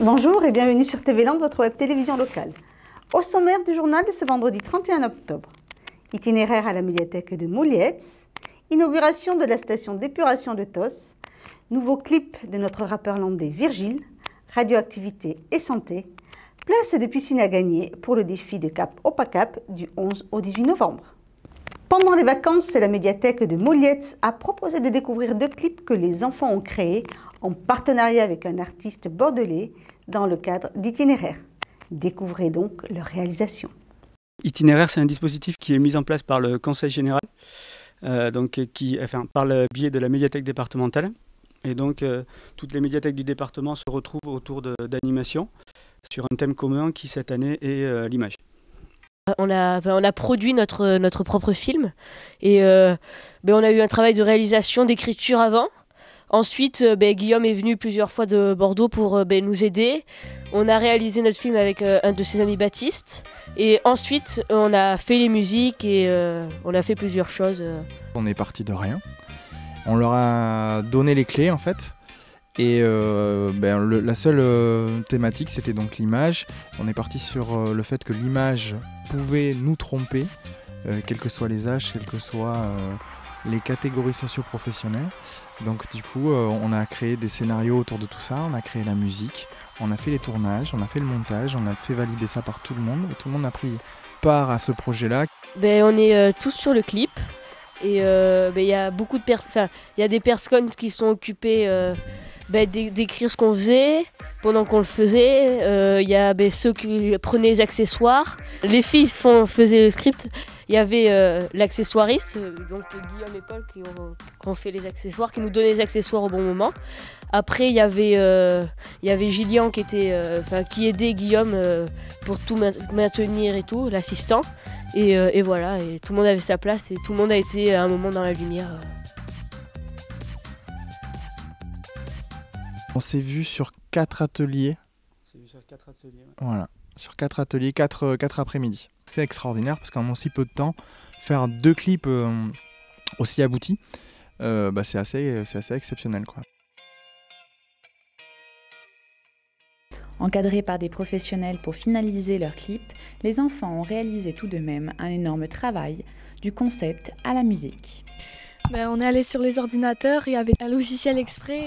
Bonjour et bienvenue sur TV Land, votre web télévision locale. Au sommaire du journal de ce vendredi 31 octobre, itinéraire à la médiathèque de Moulietz, inauguration de la station d'épuration de Tos, nouveau clip de notre rappeur landais Virgile, radioactivité et santé, place de piscine à gagner pour le défi de Cap Opacap du 11 au 18 novembre. Pendant les vacances, la médiathèque de Moulietz a proposé de découvrir 2 clips que les enfants ont créés en partenariat avec un artiste bordelais dans le cadre d'Itinéraire. Découvrez donc leur réalisation. Itinéraire, c'est un dispositif qui est mis en place par le Conseil général, par le biais de la médiathèque départementale. Et donc, toutes les médiathèques du département se retrouvent autour d'animations sur un thème commun qui, cette année, est l'image. On a produit notre propre film et on a eu un travail de réalisation, d'écriture avant. Ensuite, Guillaume est venu plusieurs fois de Bordeaux pour nous aider. On a réalisé notre film avec un de ses amis Baptiste. Et ensuite, on a fait les musiques et on a fait plusieurs choses. On est parti de rien. On leur a donné les clés en fait. Et la seule thématique, c'était donc l'image. On est parti sur le fait que l'image pouvait nous tromper, quels que soient les âges, quelles que soient les catégories socio-professionnelles. Donc du coup, on a créé des scénarios autour de tout ça, on a créé la musique, on a fait les tournages, on a fait le montage, on a fait valider ça par tout le monde. Et tout le monde a pris part à ce projet-là. On est tous sur le clip. Et il y a beaucoup de il y a des personnes qui sont occupées d'écrire ce qu'on faisait pendant qu'on le faisait. Il y a ceux qui prenaient les accessoires. Les filles faisaient le script. Il y avait l'accessoiriste, donc Guillaume et Paul qui ont fait les accessoires, qui nous donnaient les accessoires au bon moment. Après il y avait Gillian qui aidait Guillaume pour tout maintenir et tout, l'assistant. Et voilà, et tout le monde avait sa place et tout le monde a été à un moment dans la lumière. On s'est vu sur 4 ateliers. Voilà, sur 4 ateliers, 4 après-midi. C'est extraordinaire parce qu'en aussi peu de temps, faire 2 clips aussi aboutis, c'est assez exceptionnel, quoi. Encadrés par des professionnels pour finaliser leurs clips, les enfants ont réalisé tout de même un énorme travail, du concept à la musique. On est allé sur les ordinateurs, il y avait un logiciel exprès,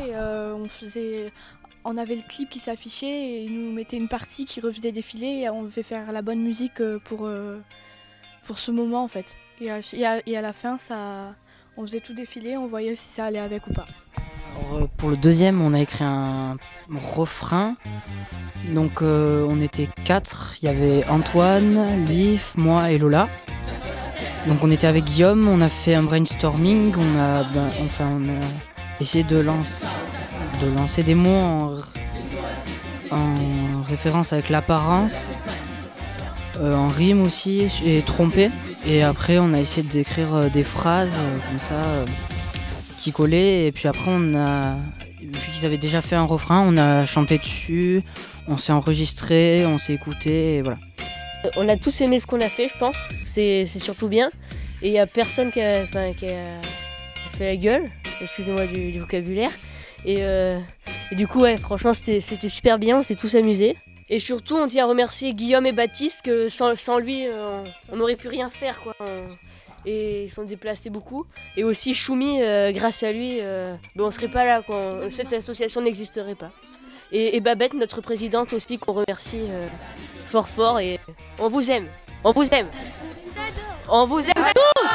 on avait le clip qui s'affichait et ils nous mettaient une partie qui refaisait défiler et on devait faire la bonne musique pour ce moment en fait. Et à la fin, on faisait tout défiler, on voyait si ça allait avec ou pas. Alors, pour le deuxième, on a écrit un refrain. Donc on était 4, il y avait Antoine, Liv, moi et Lola. Donc on était avec Guillaume, on a fait un brainstorming, on a essayé de lancer des mots en référence avec l'apparence, en rime aussi, et tromper. Et après on a essayé d'écrire des phrases comme ça qui collaient. Et puis après vu qu'ils avaient déjà fait un refrain, on a chanté dessus, on s'est enregistré, on s'est écouté et voilà. On a tous aimé ce qu'on a fait, je pense, c'est surtout bien. Et il n'y a personne qui a fait la gueule, excusez-moi du vocabulaire. Et du coup, ouais, franchement, c'était super bien, on s'est tous amusés. Et surtout, on tient à remercier Guillaume et Baptiste, que sans lui, on n'aurait pu rien faire, quoi. Et ils sont déplacés beaucoup. Et aussi Choumi, grâce à lui, on ne serait pas là, quoi. Cette association n'existerait pas. Et Babette, notre présidente aussi, qu'on remercie fort et on vous aime, on vous aime, on vous aime tous.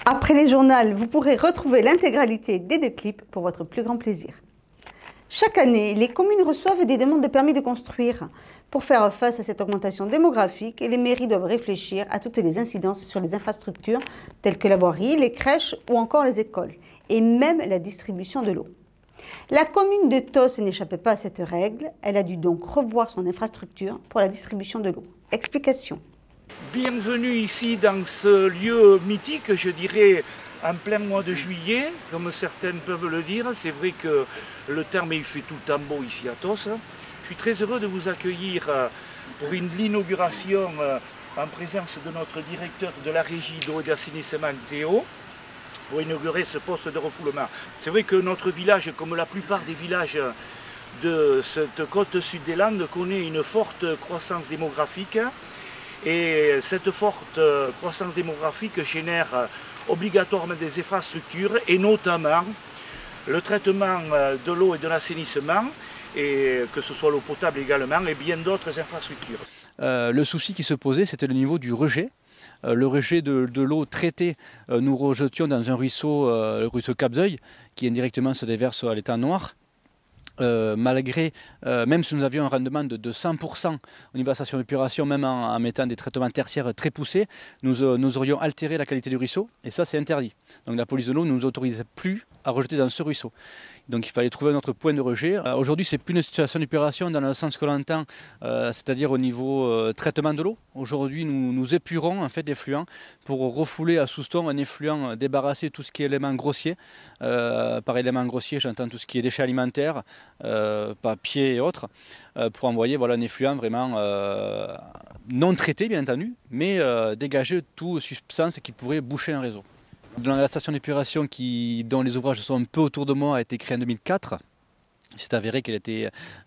Après les journaux, vous pourrez retrouver l'intégralité des 2 clips pour votre plus grand plaisir. Chaque année, les communes reçoivent des demandes de permis de construire. Pour faire face à cette augmentation démographique, les mairies doivent réfléchir à toutes les incidences sur les infrastructures telles que la voirie, les crèches ou encore les écoles, et même la distribution de l'eau. La commune de Tos n'échappait pas à cette règle, elle a dû donc revoir son infrastructure pour la distribution de l'eau. Explication. Bienvenue ici dans ce lieu mythique, je dirais en plein mois de juillet, comme certaines peuvent le dire. C'est vrai que le terme il fait tout le temps beau ici à Tos. Je suis très heureux de vous accueillir pour l'inauguration en présence de notre directeur de la régie d'eau et d'assainissement Théo, pour inaugurer ce poste de refoulement. C'est vrai que notre village, comme la plupart des villages de cette côte sud des Landes connaît une forte croissance démographique et cette forte croissance démographique génère obligatoirement des infrastructures et notamment le traitement de l'eau et de l'assainissement, et que ce soit l'eau potable également, et bien d'autres infrastructures. Le souci qui se posait, c'était le niveau du rejet. Le rejet de l'eau traitée, nous rejetions dans un ruisseau, le ruisseau Cap-d'Œil, qui indirectement se déverse à l'étang noir. Malgré, même si nous avions un rendement de 100% au niveau de la station d'épuration, même en mettant des traitements tertiaires très poussés, nous aurions altéré la qualité du ruisseau, et ça c'est interdit. Donc la police de l'eau ne nous autorisait plus à rejeter dans ce ruisseau. Donc il fallait trouver un autre point de rejet. Aujourd'hui, ce n'est plus une situation d'épuration dans le sens que l'on entend, c'est-à-dire au niveau traitement de l'eau. Aujourd'hui, nous épurons en fait l'effluent pour refouler à Souston un effluent débarrassé de tout ce qui est élément grossier. Par élément grossier, j'entends tout ce qui est déchets alimentaires, papier et autres, pour envoyer voilà, un effluent vraiment non traité, bien entendu, mais dégager toute substance qui pourrait boucher un réseau. Dans la station d'épuration dont les ouvrages sont un peu autour de moi a été créée en 2004. C'est avéré qu'elle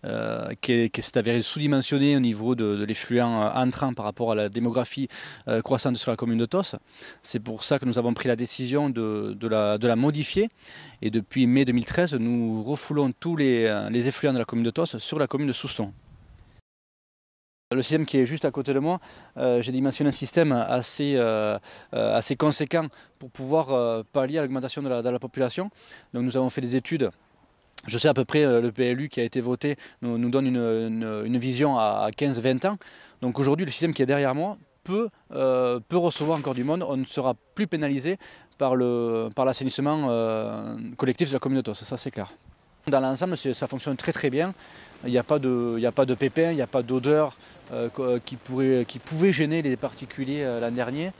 s'est avérée sous-dimensionnée au niveau de l'effluent entrant par rapport à la démographie croissante sur la commune de Tos. C'est pour ça que nous avons pris la décision de la modifier. Et depuis mai 2013, nous refoulons tous les effluents de la commune de Tos sur la commune de Souston. Le système qui est juste à côté de moi, j'ai dimensionné un système assez conséquent pour pouvoir pallier à l'augmentation de la population. Donc nous avons fait des études. Je sais à peu près, le PLU qui a été voté nous donne une vision à 15-20 ans. Donc aujourd'hui, le système qui est derrière moi peut recevoir encore du monde. On ne sera plus pénalisé par l'assainissement collectif de la commune de Tos, ça c'est clair. Dans l'ensemble, ça fonctionne très très bien. Il n'y a pas de pépins, il n'y a pas d'odeur qui pouvait gêner les particuliers l'an dernier.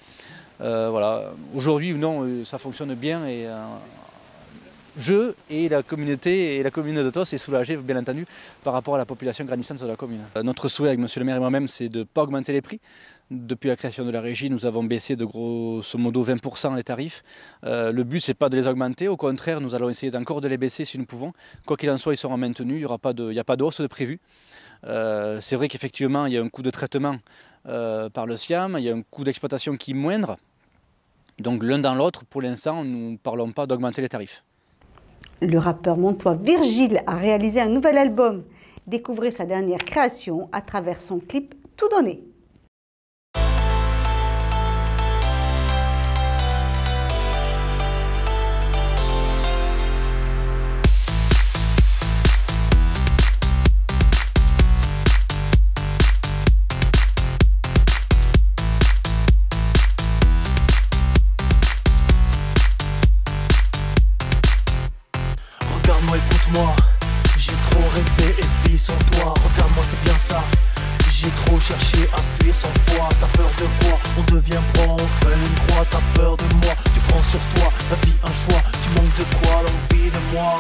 Voilà. Aujourd'hui, non, ça fonctionne bien et je et la communauté et la commune de Tos est soulagée, bien entendu, par rapport à la population grandissante de la commune. Notre souhait avec monsieur le maire et moi-même, c'est de ne pas augmenter les prix. Depuis la création de la régie, nous avons baissé de grosso modo 20% les tarifs. Le but, ce n'est pas de les augmenter, au contraire, nous allons essayer d'encore de les baisser si nous pouvons. Quoi qu'il en soit, ils seront maintenus, il n'y a pas de hausse de prévu. C'est vrai qu'effectivement, il y a un coût de traitement par le SIAM, il y a un coût d'exploitation qui est moindre. Donc l'un dans l'autre, pour l'instant, nous ne parlons pas d'augmenter les tarifs. Le rappeur montois Virgile a réalisé un nouvel album. Découvrez sa dernière création à travers son clip Tout donné. Regarde-moi, écoute-moi, j'ai trop rêvé et vie sans toi. Regarde-moi, c'est bien ça. J'ai trop cherché à fuir sans foi. T'as peur de quoi? On devient proie, on fait une croix. T'as peur de moi, tu prends sur toi. La vie un choix, tu manques de quoi? L'envie de moi.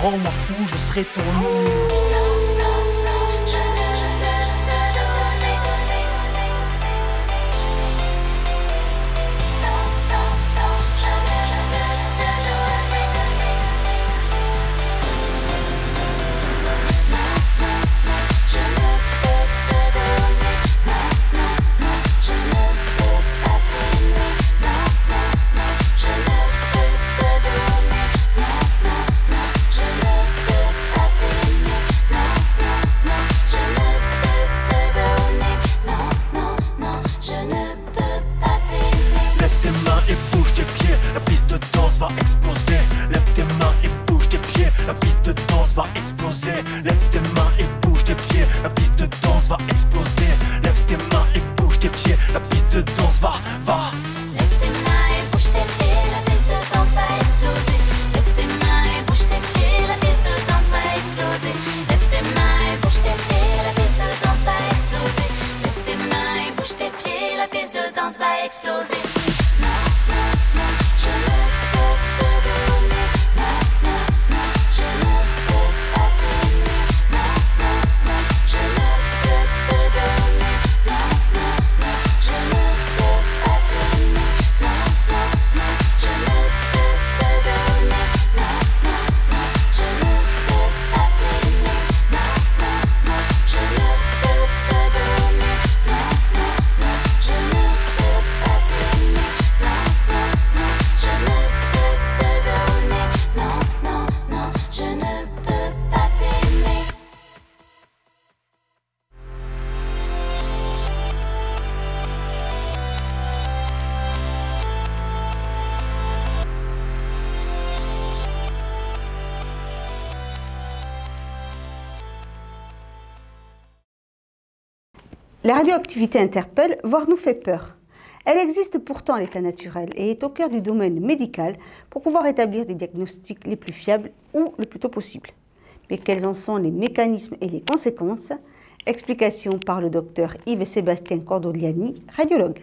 Rends-moi fou, je serai ton loup. exploser. Lève tes mains et bouge tes pieds, la piste de danse va exploser. Lève tes mains et bouge tes pieds, la piste de danse va. Lève tes mains et bouge tes pieds, la piste de danse va exploser. Lève tes mains et bouge tes pieds, la piste de danse va exploser. Lève tes mains et bouge tes pieds, la piste de danse va exploser. Lève tes mains et bouge tes pieds, la piste de danse va exploser. Non, non, non, je ne peux te donner. Non, non, non, je ne peux pas t'aimer. Non, non, non, je ne peux te donner. Non, non, non, je ne peux pas t'aimer. Non, non, non, je ne peux te donner. Non, non, non, je ne peux pas t'aimer. Non, non, non, je ne peux te donner. Non, non, non, je ne peux pas t'aimer. Non, non, non, je ne peux te donner. Non, non, non, je ne peux pas t'aimer. La radioactivité interpelle, voire nous fait peur. Elle existe pourtant à l'état naturel et est au cœur du domaine médical pour pouvoir établir des diagnostics les plus fiables ou le plus tôt possible. Mais quels en sont les mécanismes et les conséquences? Explication par le docteur Yves-Sébastien Cordoliani, radiologue.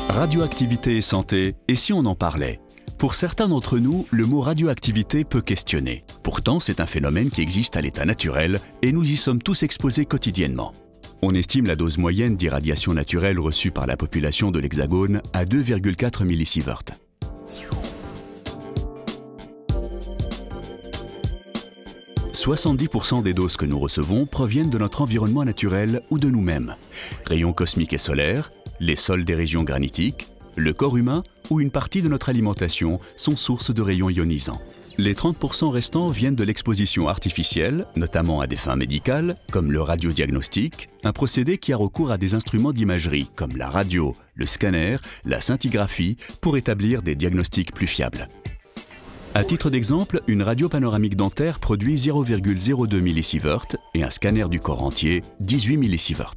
Radioactivité et santé, et si on en parlait? Pour certains d'entre nous, le mot radioactivité peut questionner. Pourtant, c'est un phénomène qui existe à l'état naturel et nous y sommes tous exposés quotidiennement. On estime la dose moyenne d'irradiation naturelle reçue par la population de l'Hexagone à 2,4 millisieverts. « 70% des doses que nous recevons proviennent de notre environnement naturel ou de nous-mêmes. Rayons cosmiques et solaires, les sols des régions granitiques, le corps humain ou une partie de notre alimentation sont sources de rayons ionisants. Les 30% restants viennent de l'exposition artificielle, notamment à des fins médicales, comme le radiodiagnostic, un procédé qui a recours à des instruments d'imagerie, comme la radio, le scanner, la scintigraphie, pour établir des diagnostics plus fiables. À titre d'exemple, une radio panoramique dentaire produit 0,02 millisieverts et un scanner du corps entier 18 millisieverts.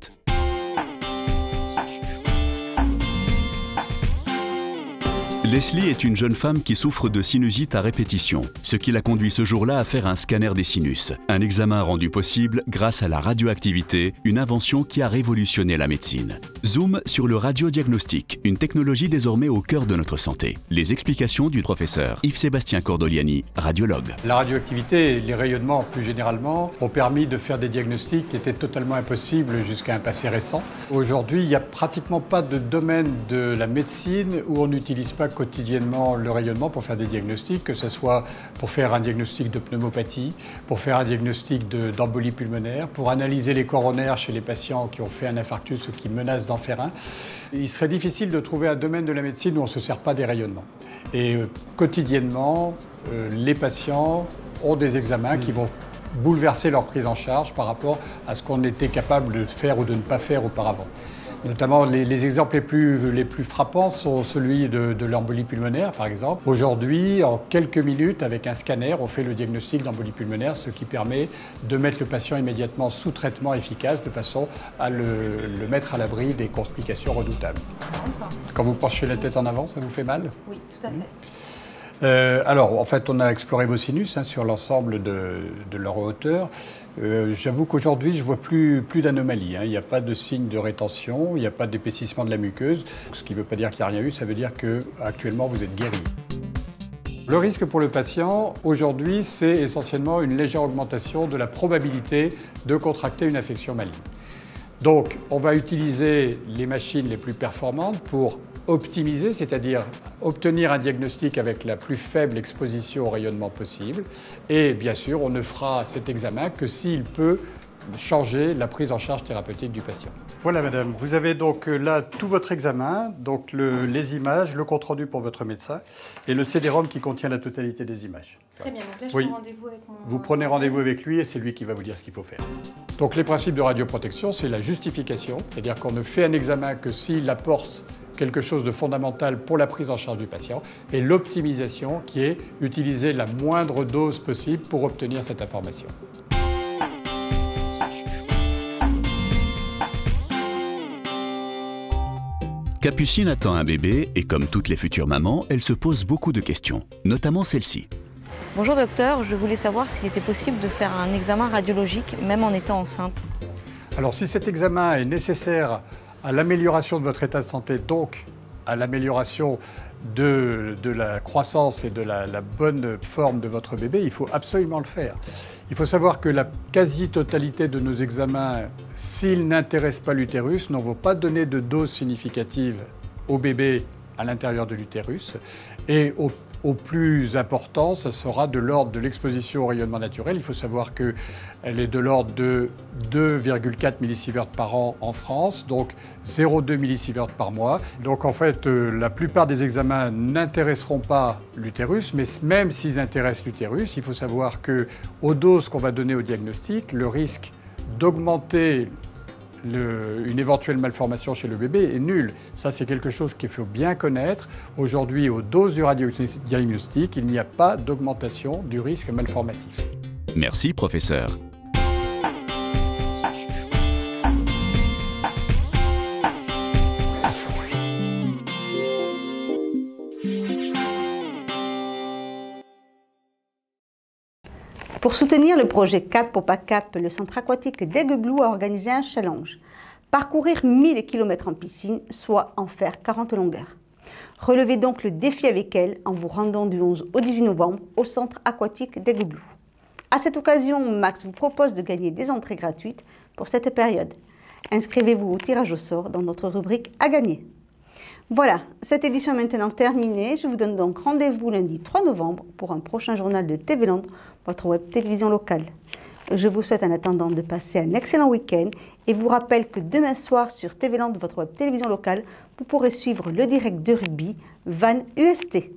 Leslie est une jeune femme qui souffre de sinusite à répétition, ce qui la conduit ce jour-là à faire un scanner des sinus, un examen rendu possible grâce à la radioactivité, une invention qui a révolutionné la médecine. Zoom sur le radiodiagnostic, une technologie désormais au cœur de notre santé. Les explications du professeur Yves-Sébastien Cordoliani, radiologue. La radioactivité et les rayonnements plus généralement ont permis de faire des diagnostics qui étaient totalement impossibles jusqu'à un passé récent. Aujourd'hui, il n'y a pratiquement pas de domaine de la médecine où on n'utilise pas quotidiennement le rayonnement pour faire des diagnostics, que ce soit pour faire un diagnostic de pneumopathie, pour faire un diagnostic d'embolie pulmonaire, pour analyser les coronaires chez les patients qui ont fait un infarctus ou qui menacent d'en faire un. Il serait difficile de trouver un domaine de la médecine où on ne se sert pas des rayonnements. Et quotidiennement, les patients ont des examens qui vont bouleverser leur prise en charge par rapport à ce qu'on était capable de faire ou de ne pas faire auparavant. Notamment, les exemples les plus frappants sont celui de l'embolie pulmonaire, par exemple. Aujourd'hui, en quelques minutes, avec un scanner, on fait le diagnostic d'embolie pulmonaire, ce qui permet de mettre le patient immédiatement sous traitement efficace, de façon à le mettre à l'abri des complications redoutables. Quand vous penchez la tête en avant, ça vous fait mal? Oui, tout à fait. Alors, en fait, on a exploré vos sinus sur l'ensemble de leur hauteur. J'avoue qu'aujourd'hui, je ne vois plus d'anomalies. Il n'y a pas de signe de rétention, il n'y a pas d'épaississement de la muqueuse. Ce qui ne veut pas dire qu'il n'y a rien eu, ça veut dire qu'actuellement, vous êtes guéri. Le risque pour le patient, aujourd'hui, c'est essentiellement une légère augmentation de la probabilité de contracter une infection maligne. Donc, on va utiliser les machines les plus performantes pour optimiser, c'est-à-dire obtenir un diagnostic avec la plus faible exposition au rayonnement possible. Et bien sûr, on ne fera cet examen que s'il peut changer la prise en charge thérapeutique du patient. Voilà madame, vous avez donc là tout votre examen, donc les images, le compte-rendu pour votre médecin et le CD-ROM qui contient la totalité des images. Très bien, donc là je Oui. prends rendez-vous avec mon... Vous prenez rendez-vous avec lui et c'est lui qui va vous dire ce qu'il faut faire. Donc les principes de radioprotection, c'est la justification, c'est-à-dire qu'on ne fait un examen que s'il apporte quelque chose de fondamental pour la prise en charge du patient, et l'optimisation qui est utiliser la moindre dose possible pour obtenir cette information. Capucine attend un bébé et comme toutes les futures mamans, elle se pose beaucoup de questions, notamment celle-ci. Bonjour docteur, je voulais savoir s'il était possible de faire un examen radiologique même en étant enceinte. Alors si cet examen est nécessaire à l'amélioration de votre état de santé, donc à l'amélioration de la croissance et de la bonne forme de votre bébé, il faut absolument le faire. Il faut savoir que la quasi-totalité de nos examens, s'ils n'intéressent pas l'utérus, n'en vont pas donner de dose significative au bébé à l'intérieur de l'utérus. Et au plus important, ça sera de l'ordre de l'exposition au rayonnement naturel. Il faut savoir qu'elle est de l'ordre de 2,4 millisieverts par an en France, donc 0,2 millisieverts par mois. Donc en fait, la plupart des examens n'intéresseront pas l'utérus, mais même s'ils intéressent l'utérus, il faut savoir qu'aux doses qu'on va donner au diagnostic, le risque d'augmenter une éventuelle malformation chez le bébé est nulle. Ça, c'est quelque chose qu'il faut bien connaître. Aujourd'hui, aux doses du radiodiagnostic, il n'y a pas d'augmentation du risque malformatif. Merci, professeur. Pour soutenir le projet CAP Popa Cap, le centre aquatique d'Aiguebloue a organisé un challenge. Parcourir 1000 km en piscine, soit en faire 40 longueurs. Relevez donc le défi avec elle en vous rendant du 11 au 18 novembre au centre aquatique d'Aiguebloue. À cette occasion, Max vous propose de gagner des entrées gratuites pour cette période. Inscrivez-vous au tirage au sort dans notre rubrique à gagner. Voilà, cette édition est maintenant terminée. Je vous donne donc rendez-vous lundi 3 novembre pour un prochain journal de TV Land, votre web télévision locale. Je vous souhaite en attendant de passer un excellent week-end et vous rappelle que demain soir sur TV Land, votre web télévision locale, vous pourrez suivre le direct de rugby Van UST.